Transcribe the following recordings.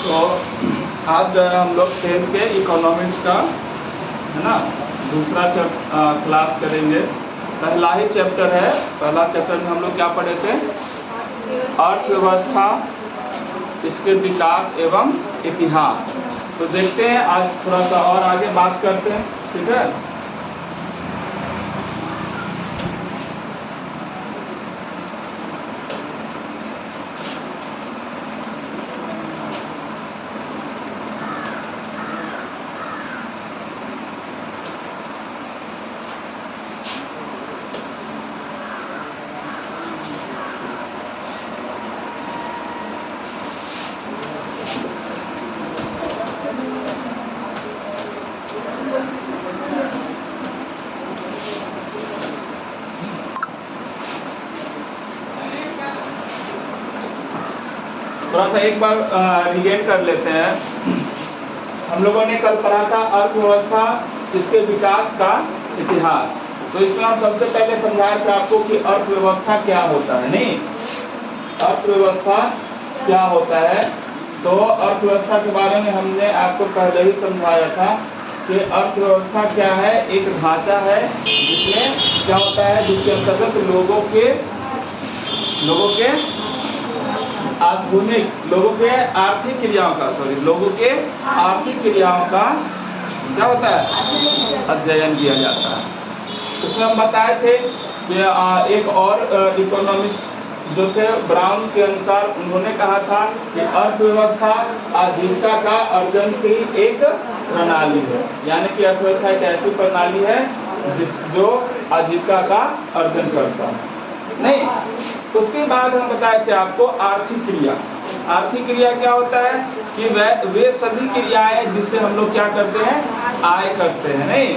तो आज जो है हम लोग 10th के इकोनॉमिक्स का है ना दूसरा क्लास करेंगे। पहला ही चैप्टर है। पहला चैप्टर में हम लोग क्या पढ़े थे? अर्थव्यवस्था, इसके विकास एवं इतिहास। तो देखते हैं आज थोड़ा सा और आगे बात करते हैं, ठीक है। थोड़ा सा एक बार रिगेन कर लेते हैं। हम लोगों ने कल पढ़ा था अर्थव्यवस्था, इसके विकास का इतिहास। तो इसमें हम सबसे पहले समझाए थे आपको कि अर्थव्यवस्था क्या होता है। नहीं, अर्थव्यवस्था क्या होता है। तो अर्थव्यवस्था के बारे में हमने आपको पहले ही समझाया था कि अर्थव्यवस्था क्या है। एक ढांचा है जिसमें क्या होता है, जिसके अंतर्गत लोगों के आर्थिक क्रियाओं का क्या होता है, अध्ययन किया जाता है। उसमें हम बताए थे कि एक और इकोनॉमिस्ट जो थे ब्राउन के अनुसार, उन्होंने कहा था कि अर्थव्यवस्था आजीविका का अर्जन की एक प्रणाली है। यानी कि अर्थव्यवस्था एक ऐसी प्रणाली है जो आजीविका का अर्जन करता है। नहीं, उसके बाद हम बताए थे आपको आर्थिक क्रिया। आर्थिक क्रिया क्या होता है कि वे सभी क्रियाएं जिससे हम लोग क्या करते हैं, आय करते हैं, नहीं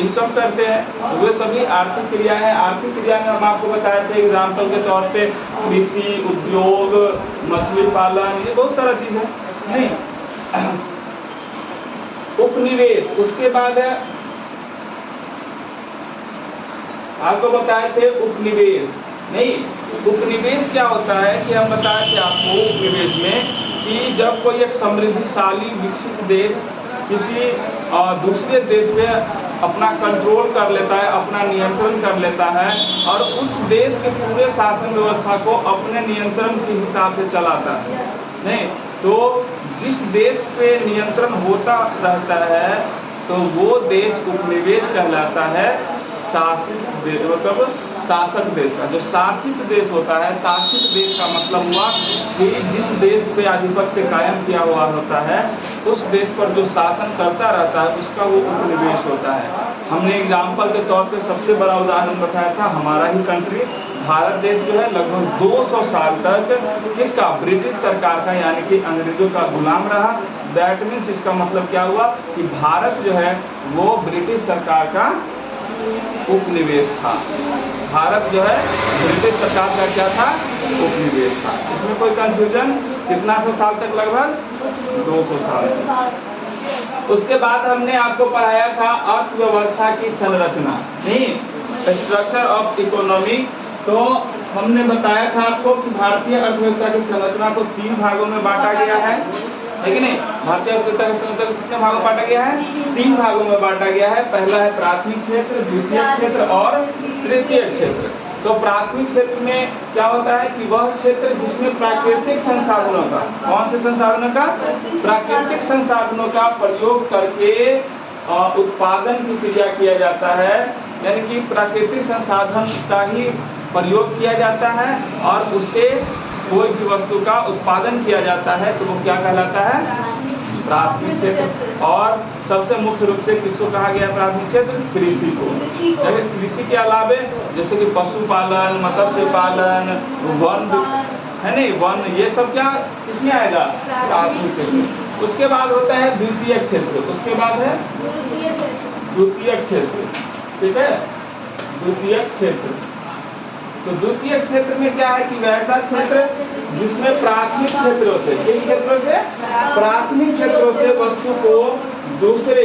इनकम करते हैं, तो वे सभी आर्थिक क्रिया है। आर्थिक क्रिया में हम आपको बताए थे एग्जाम्पल के तौर पे कृषि, उद्योग, मछली पालन, ये बहुत सारा चीज है। नहीं, उपनिवेश, उसके बाद है आपको बताए थे उपनिवेश। नहीं, उपनिवेश क्या होता है कि हम बताए थे आपको उपनिवेश में कि जब कोई एक समृद्धिशाली विकसित देश किसी दूसरे देश पे अपना कंट्रोल कर लेता है, अपना नियंत्रण कर लेता है और उस देश के पूरे शासन व्यवस्था को अपने नियंत्रण के हिसाब से चलाता है। नहीं, तो जिस देश पे नियंत्रण होता रहता है तो वो देश उपनिवेश कहलाता है। शासित देश मतलब शासक देश का, जो शासित देश होता है, शासित देश का मतलब हुआ कि जिस देश पे आधिपत्य कायम किया हुआ होता है, उस देश पर जो शासन करता रहता है उसका वो उपनिवेश होता है। हमने एग्जाम्पल के तौर पे सबसे बड़ा उदाहरण बताया था हमारा ही कंट्री भारत देश जो है लगभग 200 साल तक किसका, ब्रिटिश सरकार का यानी कि अंग्रेजों का गुलाम रहा। दैट मीन्स इसका मतलब क्या हुआ कि भारत जो है वो ब्रिटिश सरकार का उपनिवेश था। भारत जो है ब्रिटिश सरकार का क्या था, उपनिवेश था। इसमें कोई कंफ्यूजन? कितना सौ साल तक, लगभग 200 साल। उसके बाद हमने आपको पढ़ाया था अर्थव्यवस्था की संरचना, नहीं स्ट्रक्चर ऑफ इकोनॉमी। तो हमने बताया था आपको कि भारतीय अर्थव्यवस्था की संरचना को 3 भागों में बांटा गया है कि नहीं। भारतीय अर्थव्यवस्था की संरचना को कितने भागों में बांटा गया है? 3 भागों में बांटा गया है। पहला है प्राथमिक क्षेत्र, द्वितीय क्षेत्र और तृतीय क्षेत्र। तो प्राथमिक क्षेत्र में क्या होता है कि वह क्षेत्र जिसमें प्राकृतिक संसाधनों का, कौन से संसाधनों का, प्राकृतिक संसाधनों का प्रयोग करके उत्पादन की क्रिया किया जाता है। यानी कि प्राकृतिक संसाधन का ही प्रयोग किया जाता है और उससे कोई भी वस्तु का उत्पादन किया जाता है, तो वो क्या कहलाता है, प्राथमिक क्षेत्र। और सबसे मुख्य रूप से किसको कहा गया है प्राथमिक क्षेत्र? कृषि को। कृषि के अलावे जैसे कि पशुपालन, मत्स्य पालन, वन है नहीं, वन, ये सब क्या किसमें आएगा, प्राथमिक क्षेत्र। उसके बाद होता है द्वितीय क्षेत्र, उसके बाद है द्वितीय क्षेत्र, ठीक है, द्वितीय क्षेत्र। तो द्वितीय क्षेत्र में क्या है कि वैसा क्षेत्र जिसमें प्राथमिक क्षेत्रों से, किस क्षेत्रों से, प्राथमिक क्षेत्रों से वस्तु को दूसरे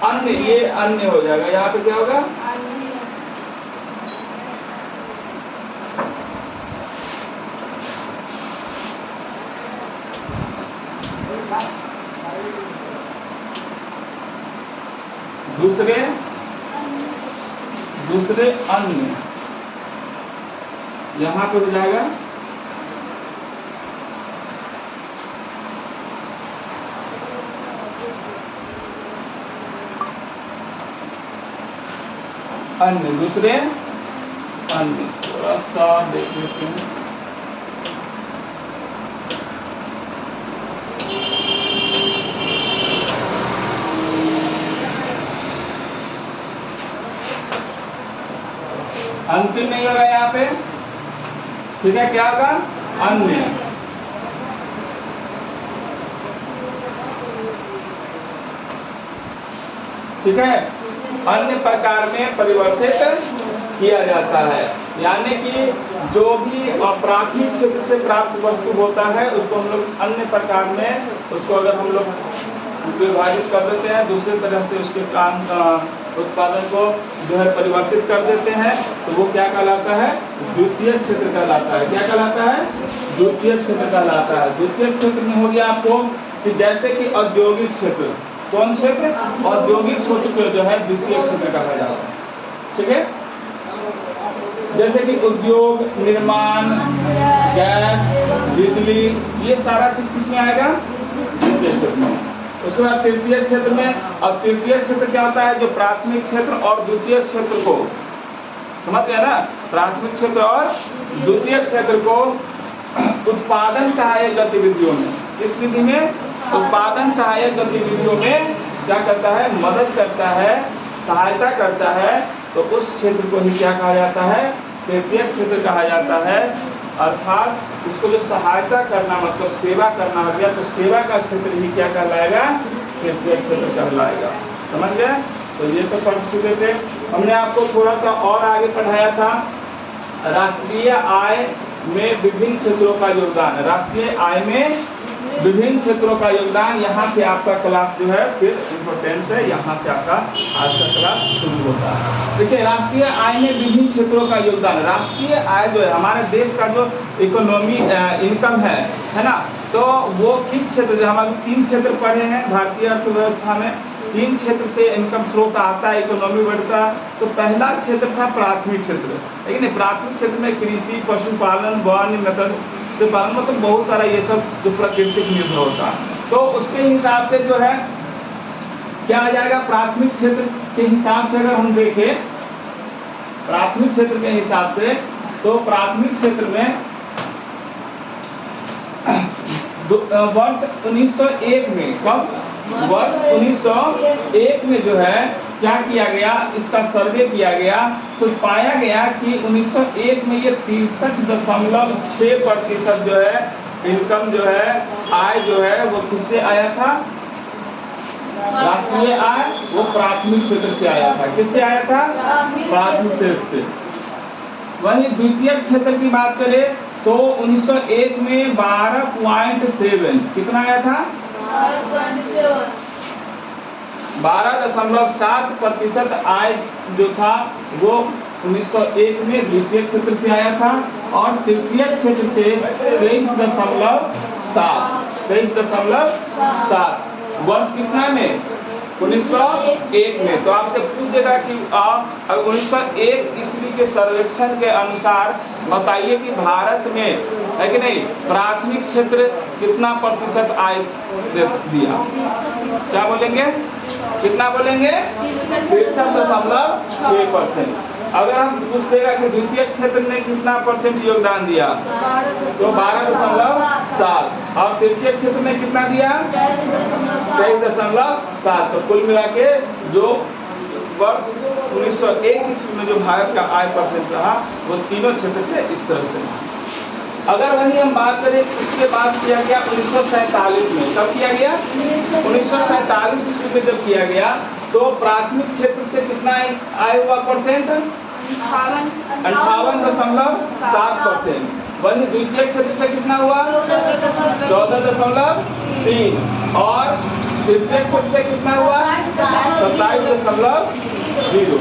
अन्य, ये अन्य हो जाएगा, यहाँ पे क्या होगा, दूसरे अन्य, यहाँ पे हो जाएगा अन्य, दूसरे अन्य। थोड़ा सा देख लेते हैं। अंतिम नहीं होगा यहाँ पे, ठीक है, क्या होगा? अन्य। ठीक है, अन्य प्रकार में परिवर्तित किया जाता है, यानी कि जो भी प्राथमिक क्षेत्र से प्राप्त वस्तु होता है उसको हम लोग अन्य प्रकार में, उसको अगर हम लोग विभाजित कर देते हैं, दूसरे तरह से उसके काम उत्पादन को जो है परिवर्तित कर देते हैं, तो वो क्या कहलाता है? द्वितीय क्षेत्र कहलाता है। क्या कहलाता है? द्वितीय क्षेत्र कहलाता है। द्वितीय क्षेत्र में हो गया आपको कि जैसे कि औद्योगिक क्षेत्र, कौन क्षेत्र? औद्योगिक क्षेत्र को जो है द्वितीय क्षेत्र कहा जाता है। ठीक है, जैसे कि उद्योग, निर्माण, गैस, बिजली, ये सारा चीज किसमें आएगा? द्वितीय क्षेत्र में। उसके बाद तृतीय क्षेत्र में, अब तृतीय क्षेत्र क्या होता है? जो प्राथमिक क्षेत्र और द्वितीय क्षेत्र को, समझ गया ना? प्राथमिक क्षेत्र और द्वितीय क्षेत्र को उत्पादन सहायक गतिविधियों में, इस विधि में उत्पादन सहायक गतिविधियों में क्या करता है? मदद करता है, सहायता करता है, तो उस क्षेत्र को ही क्या कहा जाता है? तृतीय क्षेत्र कहा जाता है। अर्थात उसको जो सहायता करना मतलब सेवा करना हो गया, तो सेवा का क्षेत्र ही क्या कहलाएगा? तृतीय क्षेत्र कहलाएगा। समझ गए? तो ये सब पढ़ चुके थे। हमने आपको थोड़ा सा और आगे पढ़ाया था राष्ट्रीय आय में विभिन्न क्षेत्रों का योगदान। राष्ट्रीय आय में विभिन्न क्षेत्रों का योगदान, यहाँ से आपका क्लास जो है फिर इम्पोर्टेंस है, यहाँ से आपका आज का क्लास शुरू होता है। देखिए, राष्ट्रीय आय में विभिन्न क्षेत्रों का योगदान। राष्ट्रीय आय जो है हमारे देश का जो इकोनॉमी इनकम है ना, तो वो किस क्षेत्र से, हम अभी 3 क्षेत्र पढ़े हैं भारतीय अर्थव्यवस्था में, 3 क्षेत्र से इनकम स्रोत आता है, इकोनॉमी बढ़ता है। तो पहला क्षेत्र था प्राथमिक क्षेत्र, लेकिन प्राथमिक क्षेत्र में कृषि, पशुपालन, वन्य मत्स्य पालन, मतलब बहुत सारा ये सब जो प्राकृतिक निर्भर होता है। तो उसके हिसाब से जो है क्या आ जाएगा? प्राथमिक क्षेत्र के हिसाब से अगर हम देखें, प्राथमिक क्षेत्र के हिसाब से, तो प्राथमिक क्षेत्र में वर्ष 1901 में, कब? वर्ष 1901 में जो है क्या किया गया? इसका सर्वे किया गया, तो पाया गया कि 1901 में ये 63.6% जो है इनकम जो है, आय जो है वो किससे आया था? राष्ट्रीय आय वो प्राथमिक क्षेत्र से आया था। किससे आया था? प्राथमिक क्षेत्र से। वहीं द्वितीय क्षेत्र की बात करें तो 1901 में 12.7, कितना आया था? 12.7% आय जो था वो 1901 में द्वितीय क्षेत्र से आया था, और तृतीय क्षेत्र से 23.7 वर्ष कितना में? 1901 में। तो आपसे पूछेगा कि 1901 ईस्वी के सर्वेक्षण के अनुसार बताइए कि भारत में है कि नहीं प्राथमिक क्षेत्र कितना प्रतिशत आय दिया? क्या बोलेंगे? कितना बोलेंगे? 63.6%। अगर हम पूछ देगा कि द्वितीय क्षेत्र ने कितना परसेंट योगदान दिया, तो 12.7, और तृतीय क्षेत्र में कितना दिया? 23.7। तो कुल मिला के जो वर्ष 1901 ईस्वी में जो भारत का आय परसेंट रहा वो तीनों क्षेत्र से इस तरह से। अगर वही हम बात करें, उसके बाद किया गया 1947 में। कब किया गया? 1947 ईस्वी में जब किया गया तो प्राथमिक क्षेत्र से कितना आय हुआ परसेंट? 58.7%। वही द्वितीय क्षेत्र से कितना हुआ? 14.3, और तृतीय क्षेत्र से कितना हुआ? 27.0।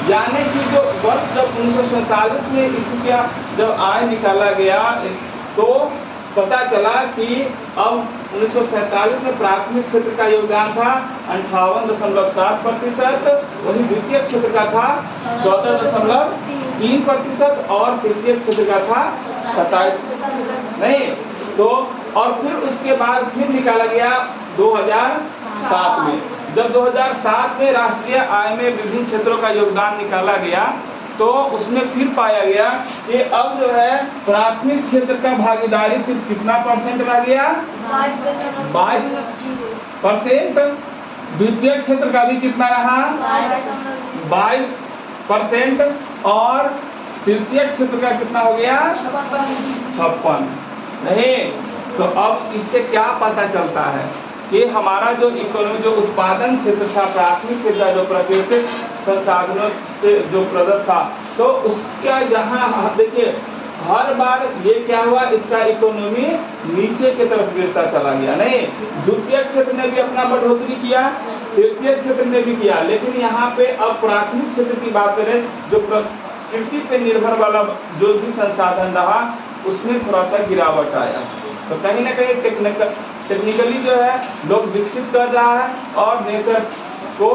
यानी कि जो वर्ष जब 1947 में इसका जब आय निकाला गया तो पता चला कि अब 1947 में प्राथमिक क्षेत्र का योगदान था 58.7%, वहीं द्वितीय क्षेत्र का था 14.3% और तृतीय क्षेत्र का था 27 नहीं तो। और फिर उसके बाद फिर निकाला गया 2007 में, जब 2007 में राष्ट्रीय आय में विभिन्न क्षेत्रों का योगदान निकाला गया तो उसमें फिर पाया गया कि अब जो है प्राथमिक क्षेत्र का भागीदारी सिर्फ कितना परसेंट रह गया, 22%। द्वितीय क्षेत्र का भी कितना रहा, 22%। और तृतीय क्षेत्र का कितना हो गया, 56 नहीं। तो अब इससे क्या पता चलता है कि हमारा जो इकोनॉमी, जो उत्पादन क्षेत्र था, प्राथमिक क्षेत्र जो प्राकृतिक संसाधनों से जो प्रदत्त था, तो उसका यहाँ देखिए हर बार ये क्या हुआ, इसका इकोनॉमी नीचे की तरफ गिरता चला गया नहीं। द्वितीय क्षेत्र ने भी अपना बढ़ोतरी किया, तृतीय क्षेत्र ने भी किया, लेकिन यहाँ पे अब प्राथमिक क्षेत्र की बात करें, जो प्रकृति पे निर्भर वाला जो भी संसाधन रहा उसमें थोड़ा सा गिरावट आया। तो कहीं ना कहीं टेक्निकली जो है लोग विकसित कर रहा है और नेचर को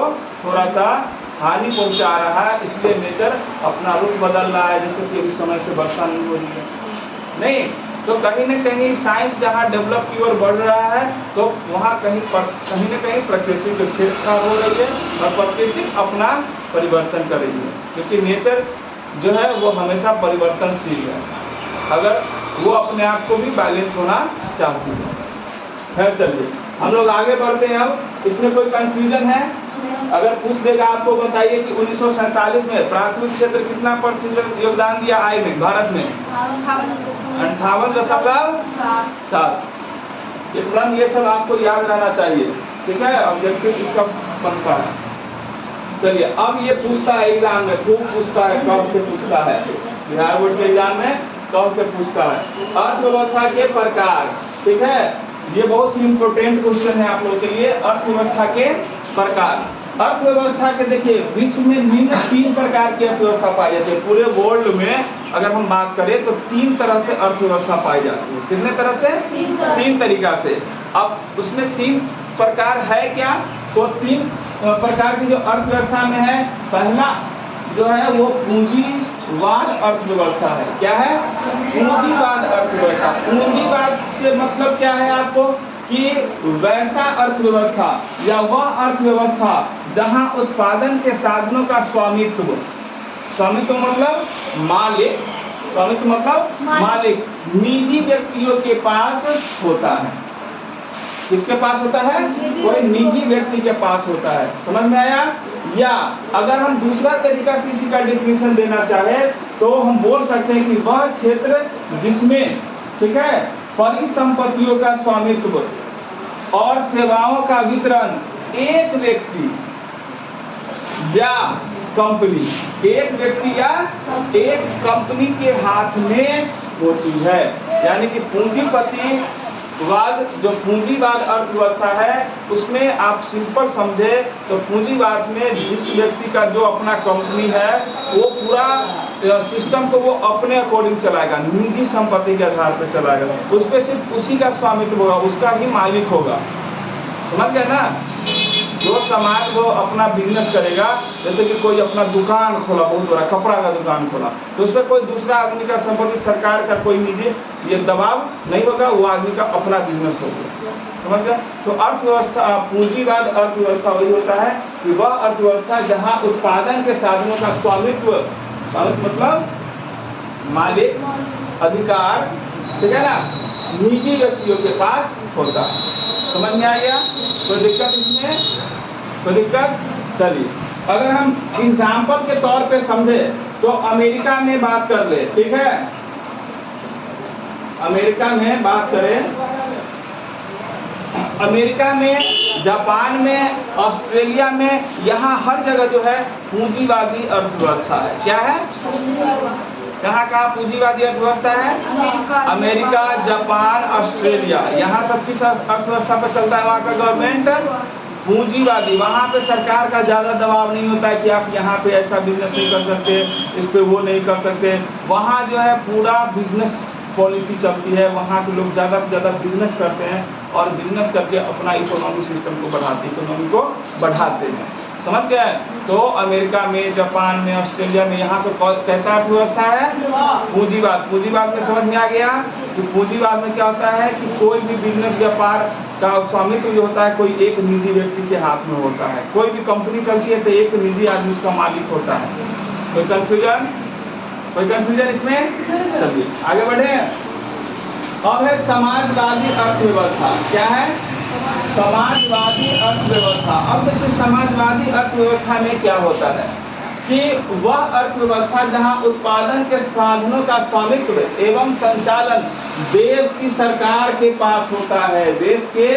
थोड़ा सा हानि पहुंचा रहा है, इसलिए नेचर अपना रुख बदल रहा है, जैसे कि इस समय से वर्षा नहीं हो रही है नहीं। तो कहीं न कहीं साइंस जहाँ डेवलप की ओर बढ़ रहा है तो वहाँ कहीं न कहीं प्रकृति की छेड़छाड़ हो रही है और प्रकृति अपना परिवर्तन कर रही है, क्योंकि नेचर जो है वो हमेशा परिवर्तनशील है, अगर वो अपने आप को भी बैलेंस होना चाहती है। खैर चलिए हम लोग आगे बढ़ते हैं। अब इसमें कोई कंफ्यूजन है? अगर पूछ देगा आपको बताइए कि 1947 में प्राथमिक क्षेत्र कितना प्रतिशत योगदान दिया आय में भारत में? 58.7। ये सब आपको याद रहना चाहिए, ठीक है। ऑब्जेक्टिव इसका बनता है। चलिए अब ये पूछता है एग्जाम में, खूब पूछता है, कब से पूछता है, बिहार बोर्ड के एग्जाम में कब से पूछता है। अर्थव्यवस्था के प्रकार, ठीक है, ये बहुत ही इंपॉर्टेंट क्वेश्चन है आप लोगों के लिए। अर्थव्यवस्था के प्रकार, अर्थव्यवस्था के देखिए विश्व में निम्न 3 प्रकार की अर्थव्यवस्था पाई जाती है। पूरे वर्ल्ड में अगर हम बात करें तो 3 तरह से अर्थव्यवस्था पाई जाती है। कितने तरह से? 3 तरीका से। अब उसमें 3 प्रकार है क्या? तो 3 प्रकार की जो अर्थव्यवस्था में है, पहला जो है वो पूंजीवाद अर्थव्यवस्था है। क्या है? पूंजीवाद अर्थव्यवस्था। पूंजीवाद से मतलब क्या है आपको कि वैसा अर्थव्यवस्था या वह अर्थव्यवस्था जहां उत्पादन के साधनों का स्वामित्व मतलब मालिक, स्वामित्व मतलब मालिक निजी व्यक्तियों के पास होता है। किसके पास होता है? कोई निजी व्यक्ति के पास होता है। समझ में आया? या अगर हम दूसरा तरीका से इसी का डेफिनेशन देना चाहे तो हम बोल सकते हैं कि वह क्षेत्र जिसमें, ठीक है, परिसंपत्तियों का स्वामित्व और सेवाओं का वितरण एक व्यक्ति या कंपनी, एक व्यक्ति या एक कंपनी के हाथ में होती है। यानी कि पूंजीपतिवाद, जो पूंजीवाद अर्थव्यवस्था है उसमें आप सिंपल समझे तो पूंजीवाद में जिस व्यक्ति का जो अपना कंपनी है वो पूरा सिस्टम को वो अपने अकॉर्डिंग चलाएगा, निजी संपत्ति के आधार पर चलाएगा, उस पर सिर्फ उसी का स्वामित्व होगा, उसका ही मालिक होगा। समझ गए ना? जो समाज वो अपना बिजनेस करेगा, जैसे कि कोई अपना दुकान खोला, बहुत बड़ा कपड़ा का दुकान खोला, तो उस पर कोई दूसरा आदमी का संपत्ति, सरकार का कोई निजी ये दबाव नहीं होगा, वो आदमी का अपना बिजनेस होगा। समझ गए? तो अर्थव्यवस्था, पूंजीवाद अर्थव्यवस्था वही होता है कि वह अर्थव्यवस्था जहाँ उत्पादन के साधनों का स्वामित्व मतलब मालिक, अधिकार, ठीक है ना, निजी व्यक्तियों के पास होता है। समझ में आ गया? कोई दिक्कत इसमें? कोई दिक्कत? चलिए अगर हम एग्जाम्पल के तौर पे समझे तो अमेरिका में बात कर ले, ठीक है, अमेरिका में बात करें, अमेरिका में, जापान में, ऑस्ट्रेलिया में, यहाँ हर जगह जो है पूंजीवादी अर्थव्यवस्था है। क्या है? कहाँ कहाँ पूंजीवादी अर्थव्यवस्था है? अमेरिका, जापान, ऑस्ट्रेलिया, यहाँ सब किस अर्थव्यवस्था पर चलता है? वहाँ का गवर्नमेंट पूंजीवादी, वहाँ पे सरकार का ज़्यादा दबाव नहीं होता है कि आप यहाँ पे ऐसा बिजनेस नहीं कर सकते, इस पे वो नहीं कर सकते। वहाँ जो है पूरा बिजनेस पॉलिसी चलती है, वहाँ के लोग ज़्यादा से ज़्यादा बिजनेस करते हैं और बिजनेस करके अपना इकोनॉमी सिस्टम को इकोनॉमी को बढ़ाते हैं। समझ गए? तो अमेरिका में, जापान में, ऑस्ट्रेलिया में यहाँ से कैसा अर्थव्यवस्था है? पूंजीवाद। पूंजीवाद में समझ में आ गया कि पूंजीवाद में क्या होता है कि कोई भी बिजनेस व्यापार का स्वामित्व जो होता है कोई एक निजी व्यक्ति के हाथ में होता है। कोई भी कंपनी चलती है तो एक निजी आदमी उसका मालिक होता है। कोई कंफ्यूजन? कोई कंफ्यूजन इसमें? चलिए आगे बढ़े। अब है समाजवादी अर्थव्यवस्था। क्या है? समाजवादी अर्थव्यवस्था। अब देखिए समाजवादी अर्थव्यवस्था में क्या होता है कि वह अर्थव्यवस्था जहां उत्पादन के साधनों का स्वामित्व एवं संचालन देश की सरकार के पास होता है। देश के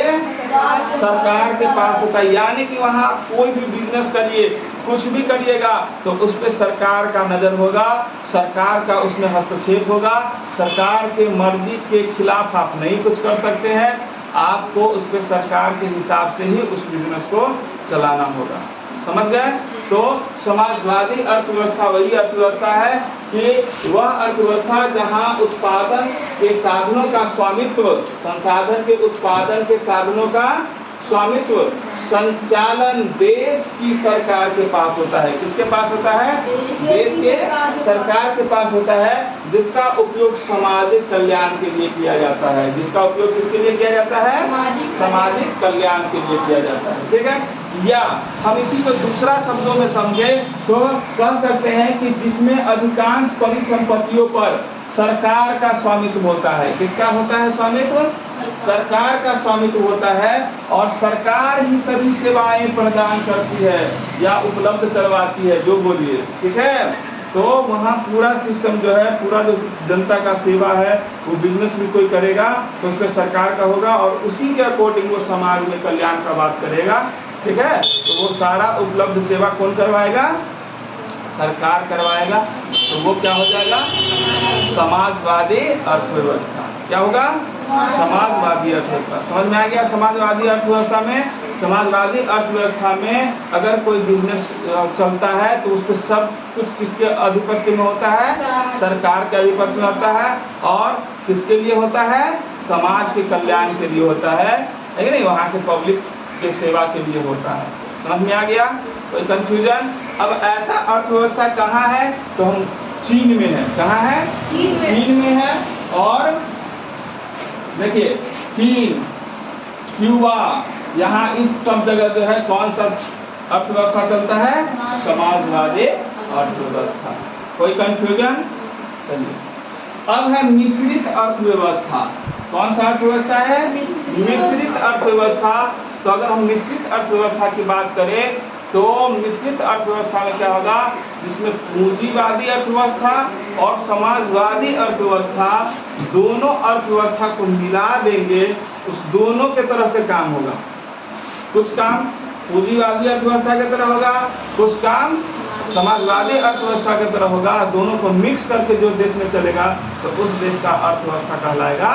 सरकार के पास होता है, यानी कि वहां कोई भी बिजनेस करिए, कुछ भी करिएगा तो उस पर सरकार का नजर होगा, सरकार का उसमें हस्तक्षेप होगा। सरकार के मर्जी के खिलाफ आप नहीं कुछ कर सकते हैं, आपको उस पर सरकार के हिसाब से ही उस बिजनेस को चलाना होगा। समझ गए? तो समाजवादी अर्थव्यवस्था वही अर्थव्यवस्था है कि वह अर्थव्यवस्था जहां उत्पादन के साधनों का स्वामित्व, संसाधन के उत्पादन के साधनों का स्वामित्व, संचालन देश की सरकार के पास होता है। किसके पास होता है? देश के सरकार के पास होता है, जिसका उपयोग सामाजिक कल्याण के लिए किया जाता है। जिसका उपयोग किसके लिए किया जाता है? सामाजिक कल्याण के लिए किया जाता है। ठीक है? या हम इसी को दूसरा शब्दों में समझे तो कह सकते हैं कि जिसमें अधिकांश परिसंपत्तियों पर सरकार का स्वामित्व होता है। किसका होता है स्वामित्व? सरकार का स्वामित्व होता है और सरकार ही सभी सेवाएं प्रदान करती है या उपलब्ध करवाती है, जो बोलिए। ठीक है? तो वहाँ पूरा सिस्टम जो है, पूरा जो जनता का सेवा है, वो बिजनेस भी कोई करेगा तो उसमें सरकार का होगा और उसी के अकॉर्डिंग वो समाज में कल्याण का बात करेगा। ठीक है? तो वो सारा उपलब्ध सेवा कौन करवाएगा? सरकार करवाएगा। तो वो क्या हो जाएगा? समाजवादी अर्थव्यवस्था। क्या होगा? समाजवादी अर्थव्यवस्था। समझ में आ गया? समाजवादी अर्थव्यवस्था में, समाजवादी अर्थव्यवस्था में अगर कोई बिजनेस चलता है तो उसको सब कुछ किसके आधिपत्य में होता है? सरकार के आधिपत्य में होता है। और किसके लिए होता है? समाज के कल्याण के लिए होता है कि नहीं? वहाँ के पब्लिक के सेवा के लिए होता है। समझ में आ गया? कोई कंफ्यूजन? अब ऐसा अर्थव्यवस्था कहाँ है? तो हम चीन में है। कहाँ है? चीन में है। और देखिए चीन, क्यूबा, यहाँ इस सब जगह जो है कौन सा अर्थव्यवस्था चलता है? समाजवादी अर्थव्यवस्था। कोई कंफ्यूजन? चलिए अब है मिश्रित अर्थव्यवस्था। कौन सा अर्थव्यवस्था है? मिश्रित अर्थव्यवस्था। तो अगर हम मिश्रित अर्थव्यवस्था की बात करें तो मिश्रित अर्थव्यवस्था में क्या होगा? जिसमें पूंजीवादी अर्थव्यवस्था और समाजवादी अर्थव्यवस्था दोनों अर्थव्यवस्था को मिला देंगे, उस दोनों के तरफ से काम होगा। कुछ काम पूंजीवादी अर्थव्यवस्था की तरह होगा, कुछ काम समाजवादी अर्थव्यवस्था की तरह होगा। दोनों को मिक्स करके जो देश में चलेगा तो उस देश का अर्थव्यवस्था कहलाएगा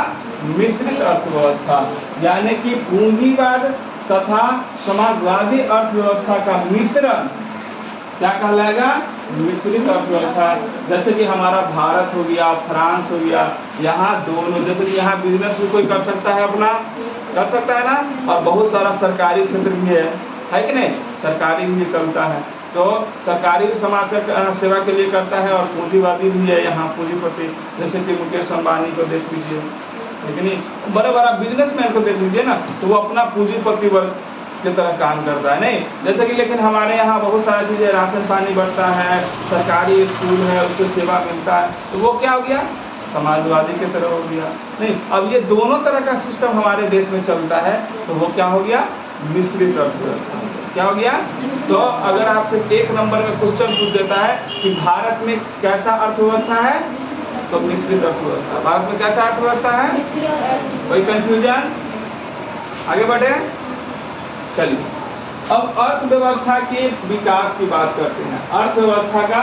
मिश्रित अर्थव्यवस्था। यानी कि पूंजीवाद तथा समाजवादी अर्थव्यवस्था का मिश्रण क्या कहलाएगा? मिश्रित अर्थव्यवस्था। जैसे कि हमारा भारत हो गया, फ्रांस हो गया, यहाँ दोनों, जैसे कि यहाँ बिजनेस भी कोई कर सकता है, अपना कर सकता है ना, और बहुत सारा सरकारी क्षेत्र भी है कि नहीं? सरकारी भी चलता है, तो सरकारी भी समाज का सेवा के लिए करता है और पूंजीवादी भी है। यहाँ पूंजीपति जैसे कि मुकेश अंबानी को देख लीजिए, लेकिन बड़े बड़ा बिजनेसमैन को देख लीजिए ना, तो वो अपना पूंजीपति वर्ग की तरह काम करता है, नहीं जैसे कि। लेकिन हमारे यहाँ बहुत सारी चीज़ें, राशन पानी बढ़ता है, सरकारी स्कूल है, उससे सेवा मिलता है, तो वो क्या हो गया? समाजवादी की तरह हो गया। नहीं, अब ये दोनों तरह का सिस्टम हमारे देश में चलता है, तो वो क्या हो गया? मिश्रित अर्थव्यवस्था। क्या हो गया? तो अगर आपसे एक नंबर में क्वेश्चन पूछ देता है कि भारत में कैसा अर्थव्यवस्था है, तो मिश्रित अर्थव्यवस्था। भारत में कैसा अर्थव्यवस्था है? कोई कंफ्यूजन? आगे बढ़े। चलिए अब अर्थव्यवस्था के विकास की बात करते हैं। अर्थव्यवस्था का